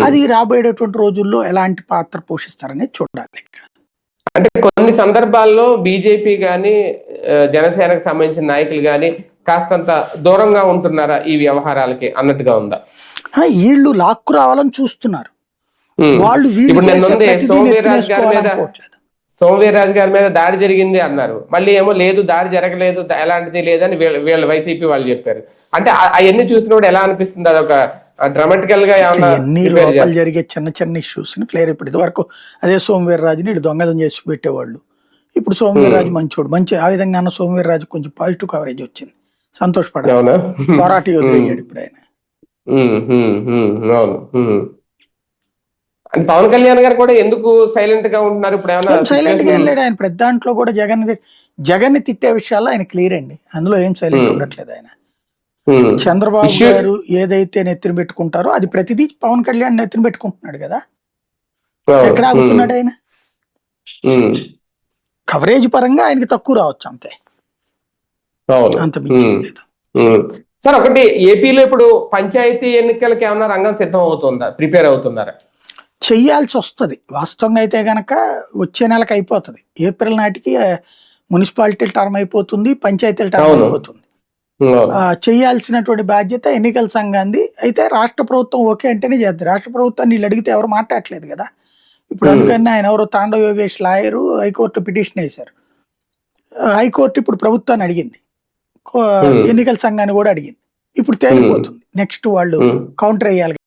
అది రాబోయేటటువంటి రోజుల్లో ఎలాంటి పాత్ర పోషిస్తారనేది చూడాలి. అంటే కొన్ని సందర్భాల్లో బీజేపీ గాని జనసేనకు సంబంధించిన నాయకులు గాని కాస్తంత దూరంగా ఉంటున్నారా ఈ వ్యవహారాలకి అన్నట్టుగా ఉందా? వీళ్ళు లాక్కు రావాలని చూస్తున్నారు. వాళ్ళు సోమవీర్రాజు గారి మీద దాడి జరిగింది అన్నారు, మళ్ళీ ఏమో లేదు దాడి జరగలేదు ఎలాంటిది లేదని వీళ్ళ వైసీపీ వాళ్ళు చెప్పారు. అంటే అవన్నీ చూసినప్పుడు ఎలా అనిపిస్తుంది? అదొక డ్రామాటికల్ గా ఎన్ని లోపల జరిగే చిన్న చిన్న ఇష్యూస్ ని ప్లేయర్ ఇప్పుడు ఇది వరకు అదే సోమవీర్రాజుని ఇటు దొంగదం చేసి పెట్టేవాళ్ళు. ఇప్పుడు సోమవీర్రాజు మంచోడు, మంచి ఆ విధంగా అన్న సోమవీర్రాజు కొంచెం పాజిటివ్ కవరేజ్ వచ్చింది, సంతోషపడాలి. పోరాట యోధుడు అయ్యాడు ఇప్పుడు ఆయన. పవన్ కళ్యాణ్ గారు కూడా ఎందుకు సైలెంట్ గా ఉంటున్నారు ఇప్పుడు? ఏమన్నా సైలెంట్ గా వెళ్ళాడు ఆయన. ప్రతి దాంట్లో కూడా జగన్ ని తిట్టే విషయాల్లో ఆయన క్లియర్ అండి, అందులో ఏం సైలెంట్ ఉండట్లేదు ఆయన. చంద్రబాబు గారు ఏదైతే నెత్తిన పెట్టుకుంటారో అది ప్రతిదీ పవన్ కళ్యాణ్ నెత్తిన పెట్టుకుంటున్నాడు కదా. ఎక్కడ ఆగుతున్నాడు ఆయన? కవరేజ్ పరంగా ఆయనకి తక్కువ రావచ్చు అంతే, అంత మించి లేదు. సార్ ఒకటి, ఏపీలో ఇప్పుడు పంచాయతీ ఎన్నికలకి ఏమన్నా రంగం సిద్ధం అవుతుందా, ప్రిపేర్ అవుతున్నారా? చెయ్యాల్సి వస్తుంది. వాస్తవంగా అయితే గనక వచ్చే నెలకు అయిపోతుంది, ఏప్రిల్ నాటికి మున్సిపాలిటీ టర్మ్ అయిపోతుంది, పంచాయతీల టర్మ్ అయిపోతుంది. చేయాల్సినటువంటి బాధ్యత ఎన్నికల సంఘాన్ని. అయితే రాష్ట్ర ప్రభుత్వం ఓకే అంటేనే చేద్దాం. రాష్ట్ర ప్రభుత్వాన్ని వీళ్ళు అడిగితే ఎవరు మాట్లాడట్లేదు కదా ఇప్పుడు. అందుకని ఆయన ఎవరో తాండవ యోగేష్ లాయరు హైకోర్టు పిటిషన్ వేశారు. హైకోర్టు ఇప్పుడు ప్రభుత్వాన్ని అడిగింది, ఎన్నికల సంఘాన్ని కూడా అడిగింది. ఇప్పుడు తేలిపోతుంది, నెక్స్ట్ వాళ్ళు కౌంటర్ వేయాలి.